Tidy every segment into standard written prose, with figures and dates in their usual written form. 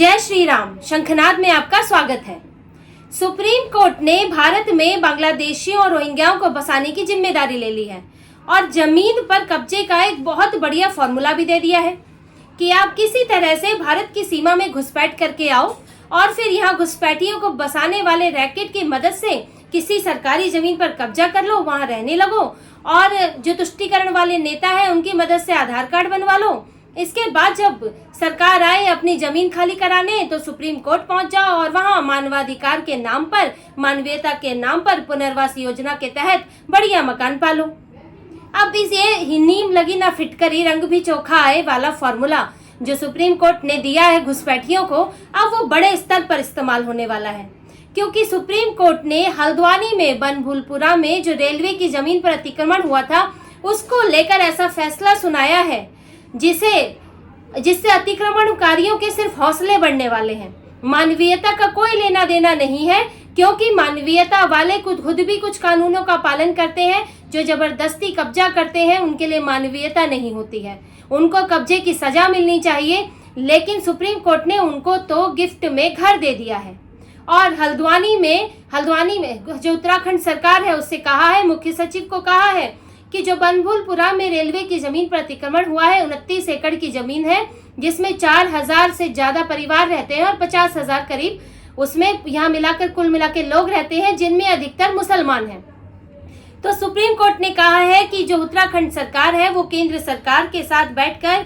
जय श्री राम। शंखनाद में आपका स्वागत है। सुप्रीम कोर्ट ने भारत में बांग्लादेशियों और रोहिंग्याओं को बसाने की जिम्मेदारी ले ली है और जमीन पर कब्जे का एक बहुत बढ़िया फॉर्मूला भी दे दिया है कि आप किसी तरह से भारत की सीमा में घुसपैठ करके आओ और फिर यहाँ घुसपैठियों को बसाने वाले रैकेट की मदद से किसी सरकारी जमीन पर कब्जा कर लो, वहां रहने लगो और जो तुष्टीकरण वाले नेता है उनकी मदद से आधार कार्ड बनवा लो। इसके बाद जब सरकार आए अपनी जमीन खाली कराने तो सुप्रीम कोर्ट पहुंच जाओ और वहां मानवाधिकार के नाम पर, मानवीयता के नाम पर पुनर्वास योजना के तहत बढ़िया मकान पालो। अब इस ये नीम लगी ना फिटकरी रंग भी चोखा आए वाला फॉर्मूला जो सुप्रीम कोर्ट ने दिया है घुसपैठियों को, अब वो बड़े स्तर पर इस्तेमाल होने वाला है, क्योंकि सुप्रीम कोर्ट ने हल्द्वानी में बनभूलपुरा में जो रेलवे की जमीन पर अतिक्रमण हुआ था उसको लेकर ऐसा फैसला सुनाया है जिससे अतिक्रमणकारियों के सिर्फ हौसले बढ़ने वाले हैं। मानवीयता का कोई लेना देना नहीं है, क्योंकि मानवीयता वाले खुद भी कुछ कानूनों का पालन करते हैं। जो जबरदस्ती कब्जा करते हैं उनके लिए मानवीयता नहीं होती है, उनको कब्जे की सजा मिलनी चाहिए। लेकिन सुप्रीम कोर्ट ने उनको तो गिफ्ट में घर दे दिया है और हल्द्वानी में जो उत्तराखंड सरकार है उससे कहा है, मुख्य सचिव को कहा है कि जो बनभूलपुरा में रेलवे की जमीन पर अतिक्रमण हुआ है 29 एकड़ की जमीन है, जिसमें 4000 से ज्यादा परिवार रहते हैं और 50,000 करीब उसमें यहाँ मिलाकर कुल मिला के लोग रहते हैं, जिनमें अधिकतर मुसलमान हैं। तो सुप्रीम कोर्ट ने कहा है कि जो उत्तराखंड सरकार है वो केंद्र सरकार के साथ बैठकर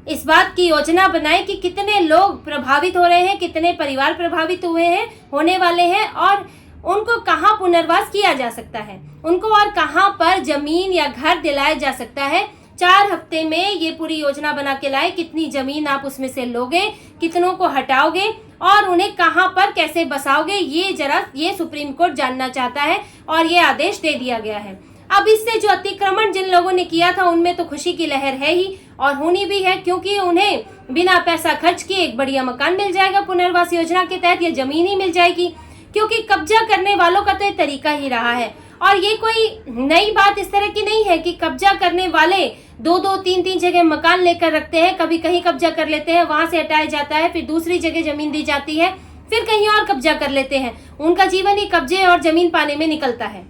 इस बात की योजना बनाए कि कितने लोग प्रभावित हो रहे हैं, कितने परिवार प्रभावित होने वाले हैं और उनको कहाँ पुनर्वास किया जा सकता है, उनको और कहाँ पर जमीन या घर दिलाया जा सकता है। 4 हफ्ते में ये पूरी योजना बना के लाए, कितनी जमीन आप उसमें से लोगे, कितनों को हटाओगे और उन्हें कहाँ पर कैसे बसाओगे, ये सुप्रीम कोर्ट जानना चाहता है और ये आदेश दे दिया गया है। अब इससे जो अतिक्रमण जिन लोगों ने किया था उनमें तो खुशी की लहर है ही और होनी भी है, क्योंकि उन्हें बिना पैसा खर्च किए एक बढ़िया मकान मिल जाएगा पुनर्वास योजना के तहत, या जमीन ही मिल जाएगी, क्योंकि कब्जा करने वालों का तो ये तरीका ही रहा है। और ये कोई नई बात इस तरह की नहीं है कि कब्जा करने वाले 2-2, 3-3 जगह मकान लेकर रखते हैं, कभी कहीं कब्जा कर लेते हैं, वहां से हटाया जाता है, फिर दूसरी जगह जमीन दी जाती है, फिर कहीं और कब्जा कर लेते हैं। उनका जीवन ही कब्जे और जमीन पाने में निकलता है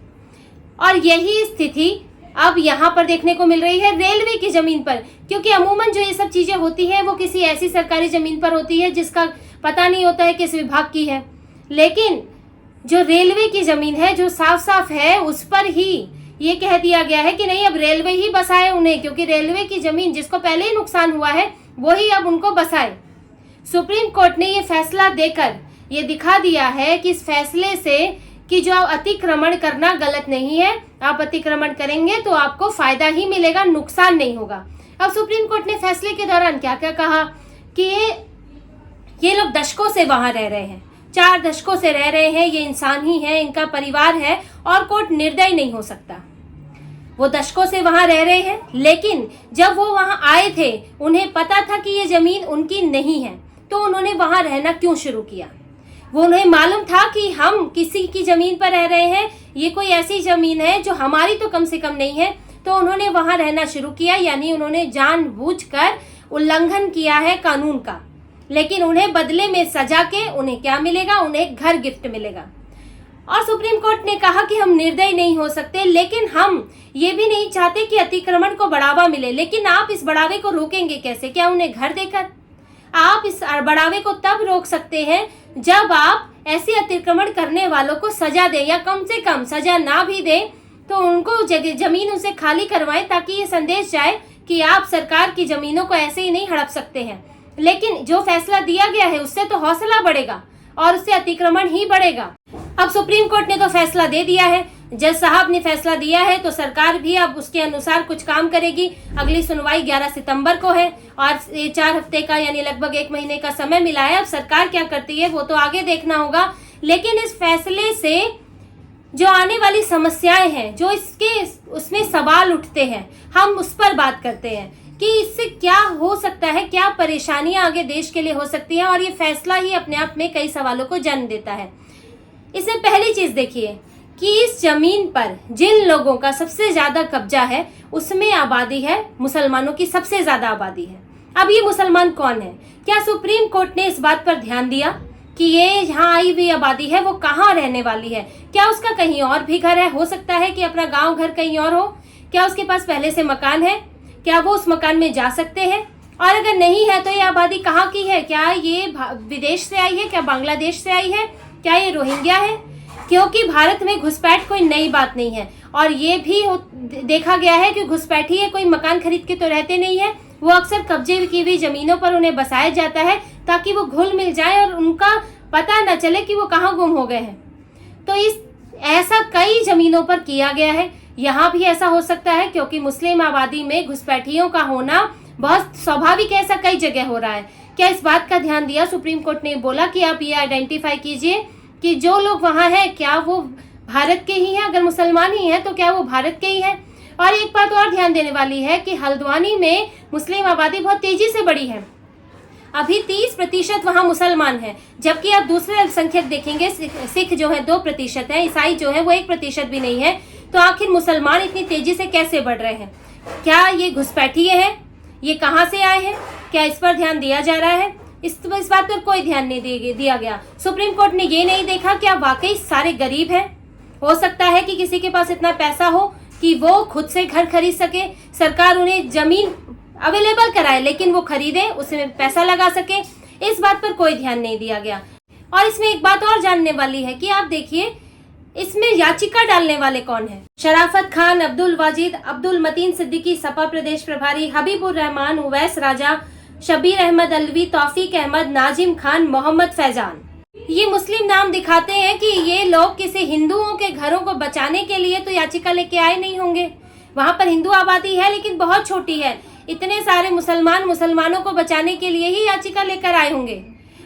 और यही स्थिति अब यहाँ पर देखने को मिल रही है रेलवे की जमीन पर, क्योंकि अमूमन जो ये सब चीजें होती हैं वो किसी ऐसी सरकारी जमीन पर होती है जिसका पता नहीं होता है किस विभाग की है। लेकिन जो रेलवे की जमीन है जो साफ साफ है उस पर ही ये कह दिया गया है कि नहीं, अब रेलवे ही बसाए उन्हें, क्योंकि रेलवे की जमीन जिसको पहले ही नुकसान हुआ है वही अब उनको बसाए। सुप्रीम कोर्ट ने ये फैसला देकर ये दिखा दिया है कि इस फैसले से कि जो अतिक्रमण करना गलत नहीं है, आप अतिक्रमण करेंगे तो आपको फायदा ही मिलेगा, नुकसान नहीं होगा। अब सुप्रीम कोर्ट ने फैसले के दौरान क्या क्या कहा कि ये लोग दशकों से वहां रह रहे हैं, 4 दशकों से रह रहे हैं, ये इंसान ही है, इनका परिवार है और कोर्ट निर्दयी नहीं हो सकता। वो दशकों से वहां रह रहे हैं, लेकिन जब वो वहां आए थे उन्हें पता था कि ये जमीन उनकी नहीं है, तो उन्होंने वहां रहना क्यों शुरू किया? वो उन्हें मालूम था कि हम किसी की जमीन पर रह रहे हैं, ये कोई ऐसी जमीन है जो हमारी तो कम से कम नहीं है, तो उन्होंने वहां रहना शुरू किया। यानी उन्होंने जानबूझकर उल्लंघन किया है कानून का, लेकिन उन्हें बदले में सजा के उन्हें क्या मिलेगा? उन्हें घर गिफ्ट मिलेगा। और सुप्रीम कोर्ट ने कहा कि हम निर्दयी नहीं हो सकते, लेकिन हम ये भी नहीं चाहते कि अतिक्रमण को बढ़ावा मिले। लेकिन आप इस बढ़ावे को रोकेंगे कैसे? क्या उन्हें घर देकर? आप इस बढ़ावे को तब रोक सकते हैं जब आप ऐसे अतिक्रमण करने वालों को सजा दें, या कम से कम सजा ना भी दें तो उनको जमीन उनसे खाली करवाएं, ताकि ये संदेश जाए कि आप सरकार की जमीनों को ऐसे ही नहीं हड़प सकते हैं। लेकिन जो फैसला दिया गया है उससे तो हौसला बढ़ेगा और उससे अतिक्रमण ही बढ़ेगा। अब सुप्रीम कोर्ट ने तो फैसला दे दिया है, जज साहब ने फैसला दिया है, तो सरकार भी अब उसके अनुसार कुछ काम करेगी। अगली सुनवाई 11 सितंबर को है और 4 हफ्ते का यानी लगभग 1 महीने का समय मिला है। अब सरकार क्या करती है वो तो आगे देखना होगा। लेकिन इस फैसले से जो आने वाली समस्याएं हैं, जो उसमें सवाल उठते हैं, हम उस पर बात करते हैं कि इससे क्या हो सकता है, क्या परेशानियां आगे देश के लिए हो सकती हैं। और ये फैसला ही अपने आप में कई सवालों को जन्म देता है। इसमें पहली चीज देखिए कि इस जमीन पर जिन लोगों का सबसे ज्यादा कब्जा है उसमें आबादी है मुसलमानों की, सबसे ज्यादा आबादी है। अब ये मुसलमान कौन है? क्या सुप्रीम कोर्ट ने इस बात पर ध्यान दिया कि ये यहाँ आई हुई आबादी है वो कहाँ रहने वाली है? क्या उसका कहीं और भी घर है? हो सकता है कि अपना गांव घर कहीं और हो। क्या उसके पास पहले से मकान है? क्या वो उस मकान में जा सकते हैं? और अगर नहीं है तो ये आबादी कहाँ की है? क्या ये विदेश से आई है? क्या बांग्लादेश से आई है? क्या ये रोहिंग्या है? क्योंकि भारत में घुसपैठ कोई नई बात नहीं है और ये भी देखा गया है कि घुसपैठी है कोई मकान खरीद के तो रहते नहीं है। वो अक्सर कब्जे की हुई जमीनों पर उन्हें बसाया जाता है ताकि वो घुल मिल जाए और उनका पता न चले कि वो कहाँ गुम हो गए हैं। तो ऐसा कई जमीनों पर किया गया है। यहाँ भी ऐसा हो सकता है क्योंकि मुस्लिम आबादी में घुसपैठियों का होना बहुत स्वाभाविक है। ऐसा कई जगह हो रहा है। क्या इस बात का ध्यान दिया? सुप्रीम कोर्ट ने बोला कि आप ये आइडेंटिफाई कीजिए कि जो लोग वहाँ हैं क्या वो भारत के ही हैं? अगर मुसलमान ही हैं तो क्या वो भारत के ही हैं? और एक बात और ध्यान देने वाली है कि हल्द्वानी में मुस्लिम आबादी बहुत तेजी से बढ़ी है। अभी 30% वहाँ मुसलमान हैं, जबकि आप दूसरे अल्पसंख्यक देखेंगे सिख जो है 2% है, ईसाई जो है वो 1% भी नहीं है। तो आखिर मुसलमान इतनी तेजी से कैसे बढ़ रहे हैं? क्या ये घुसपैठिए हैं? ये कहाँ से आए हैं? क्या इस पर ध्यान दिया जा रहा है? इस बात पर कोई ध्यान नहीं दिया गया। सुप्रीम कोर्ट ने ये नहीं देखा क्या वाकई सारे गरीब हैं? हो सकता है कि किसी के पास इतना पैसा हो कि वो खुद से घर खरीद सके, सरकार उन्हें जमीन अवेलेबल कराए लेकिन वो खरीदे, उसमें पैसा लगा सके। इस बात पर कोई ध्यान नहीं दिया गया। और इसमें एक बात और जानने वाली है कि आप देखिए इसमें याचिका डालने वाले कौन है? शराफत खान, अब्दुल वाजिद, अब्दुल मतीन सिद्दीकी सपा प्रदेश प्रभारी, हबीबुर रहमान, उवैस राजा, शबीर अहमद अलवी, तौफीक अहमद, नाजिम खान, मोहम्मद फैजान। ये मुस्लिम नाम दिखाते हैं कि ये लोग किसी हिंदुओं के घरों को बचाने के लिए तो याचिका लेके आए नहीं होंगे। वहां पर हिंदू आबादी है लेकिन बहुत छोटी है। इतने सारे मुसलमानों को बचाने के लिए ही याचिका लेकर आए होंगे।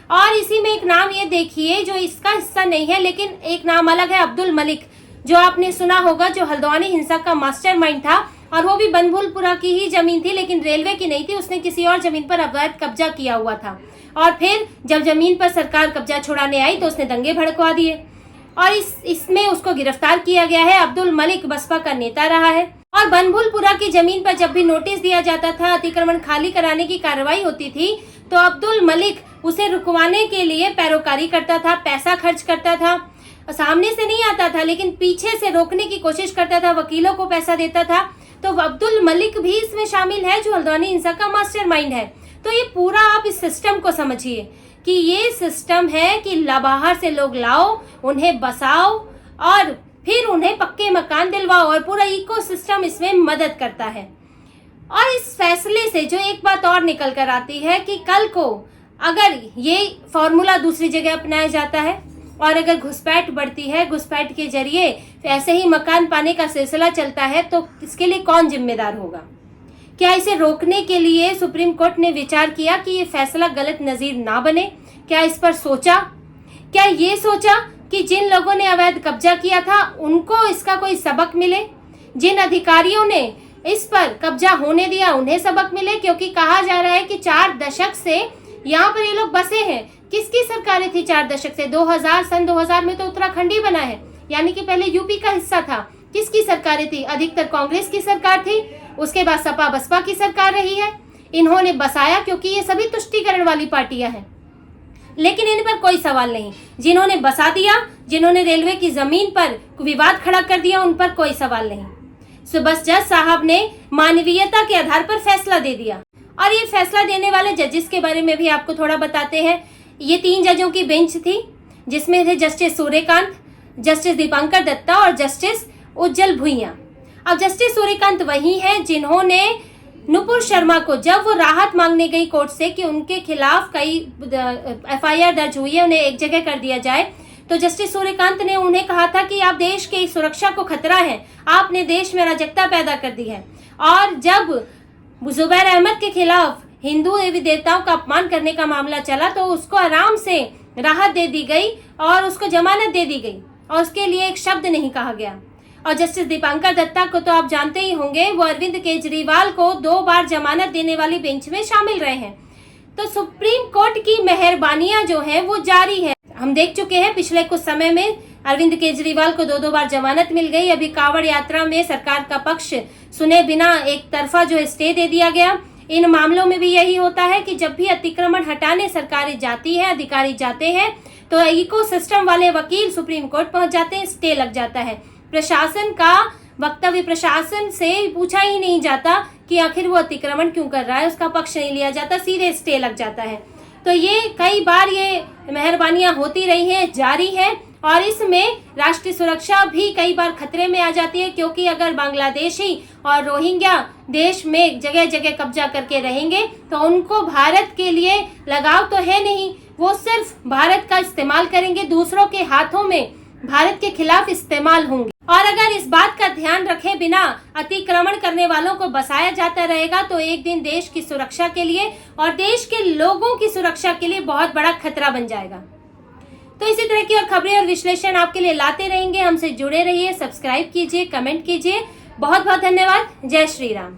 और इसी में एक नाम ये देखिए जो इसका हिस्सा नहीं है लेकिन एक नाम अलग है, अब्दुल मलिक, जो आपने सुना होगा, जो हल्द्वानी हिंसा का मास्टरमाइंड था और वो भी बनभूलपुरा की ही जमीन थी लेकिन रेलवे की नहीं थी। उसने किसी और जमीन पर अवैध कब्जा किया हुआ था और फिर जब जमीन पर सरकार कब्जा छुड़ाने आई तो उसने दंगे भड़कवा दिए और इसमें उसको गिरफ्तार किया गया है। अब्दुल मलिक बसपा का नेता रहा है और बनभूलपुरा की जमीन पर जब भी नोटिस दिया जाता था, अतिक्रमण खाली कराने की कार्रवाई होती थी, तो अब्दुल मलिक उसे रुकवाने के लिए पैरोकारी करता था, पैसा खर्च करता था। सामने से नहीं आता था लेकिन पीछे से रोकने की कोशिश करता था, वकीलों को पैसा देता था। तो अब्दुल मलिक भी इसमें शामिल है जो हल्द्वानी हिंसा का मास्टरमाइंड है। तो ये पूरा आप इस सिस्टम को समझिए कि ये सिस्टम है कि बाहर से लोग लाओ, उन्हें बसाओ और फिर उन्हें पक्के मकान दिलवाओ और पूरा इकोसिस्टम इसमें मदद करता है। और इस फैसले से जो एक बात और निकल कर आती है कि कल को अगर ये फॉर्मूला दूसरी जगह अपनाया जाता है और अगर घुसपैठ बढ़ती है, घुसपैठ के जरिए ऐसे ही मकान पाने का सिलसिला चलता है, तो इसके लिए कौन जिम्मेदार होगा? क्या इसे रोकने के लिए सुप्रीम कोर्ट ने विचार किया कि ये फैसला गलत नज़ीर ना बने? क्या इस पर सोचा? क्या ये सोचा कि जिन लोगों ने अवैध कब्जा किया था उनको इसका कोई सबक मिले, जिन अधिकारियों ने इस पर कब्जा होने दिया उन्हें सबक मिले? क्योंकि कहा जा रहा है कि 4 दशक से यहाँ पर ये लोग बसे हैं। किसकी सरकारें थी 4 दशक से? सन 2000 में तो उत्तराखंड ही बना है, यानी कि पहले यूपी का हिस्सा था। किसकी सरकारें थी? अधिकतर कांग्रेस की सरकार थी, उसके बाद सपा बसपा की सरकार रही है। इन्होंने बसाया क्योंकि ये सभी तुष्टीकरण वाली पार्टियां हैं, लेकिन इन पर कोई सवाल नहीं। जिन्होंने बसा दिया, जिन्होंने रेलवे की जमीन पर विवाद खड़ा कर दिया, उन पर कोई सवाल नहीं। सो बस जज साहब ने मानवीयता के आधार पर फैसला दे दिया। और ये फैसला देने वाले जजेस के बारे में भी आपको थोड़ा बताते हैं। ये 3 जजों की बेंच थी जिसमें थे जस्टिस सूर्यकांत, जस्टिस दीपांकर दत्ता और जस्टिस उज्जवल भुइयां। अब जस्टिस सूर्यकांत वही हैं जिन्होंने नुपुर शर्मा को, जब वो राहत मांगने गई कोर्ट से कि उनके खिलाफ कई FIR दर्ज हुई है, उन्हें एक जगह कर दिया जाए, तो जस्टिस सूर्यकांत ने उन्हें कहा था कि आप देश की सुरक्षा को खतरा है, आपने देश में अराजकता पैदा कर दी है। और जब जुबैर अहमद के खिलाफ हिंदू देवी देवताओं का अपमान करने का मामला चला तो उसको आराम से राहत दे दी गई और उसको जमानत दे दी गई और उसके लिए एक शब्द नहीं कहा गया। और जस्टिस दीपांकर दत्ता को तो आप जानते ही होंगे, वो अरविंद केजरीवाल को 2 बार जमानत देने वाली बेंच में शामिल रहे हैं। तो सुप्रीम कोर्ट की मेहरबानियां जो है वो जारी है। हम देख चुके हैं पिछले कुछ समय में अरविंद केजरीवाल को 2 बार जमानत मिल गई। अभी कांवड़ यात्रा में सरकार का पक्ष सुने बिना एक तरफा जो स्टे दे दिया गया। इन मामलों में भी यही होता है कि जब भी अतिक्रमण हटाने सरकारें जाती है, अधिकारी जाते हैं, तो इकोसिस्टम वाले वकील सुप्रीम कोर्ट पहुंच जाते हैं, स्टे लग जाता है। प्रशासन का वक्तव्य, प्रशासन से पूछा ही नहीं जाता कि आखिर वो अतिक्रमण क्यों कर रहा है, उसका पक्ष नहीं लिया जाता, सीधे स्टे लग जाता है। तो ये कई बार ये मेहरबानियां होती रही हैं, जारी है, और इसमें राष्ट्रीय सुरक्षा भी कई बार खतरे में आ जाती है, क्योंकि अगर बांग्लादेशी और रोहिंग्या देश में जगह जगह कब्जा करके रहेंगे तो उनको भारत के लिए लगाव तो है नहीं, वो सिर्फ भारत का इस्तेमाल करेंगे, दूसरों के हाथों में भारत के खिलाफ इस्तेमाल होंगे। और अगर इस बात का ध्यान रखे बिना अतिक्रमण करने वालों को बसाया जाता रहेगा तो एक दिन देश की सुरक्षा के लिए और देश के लोगों की सुरक्षा के लिए बहुत बड़ा खतरा बन जाएगा। तो इसी तरह की और खबरें और विश्लेषण आपके लिए लाते रहेंगे। हमसे जुड़े रहिए, सब्सक्राइब कीजिए, कमेंट कीजिए। बहुत बहुत धन्यवाद। जय श्री राम।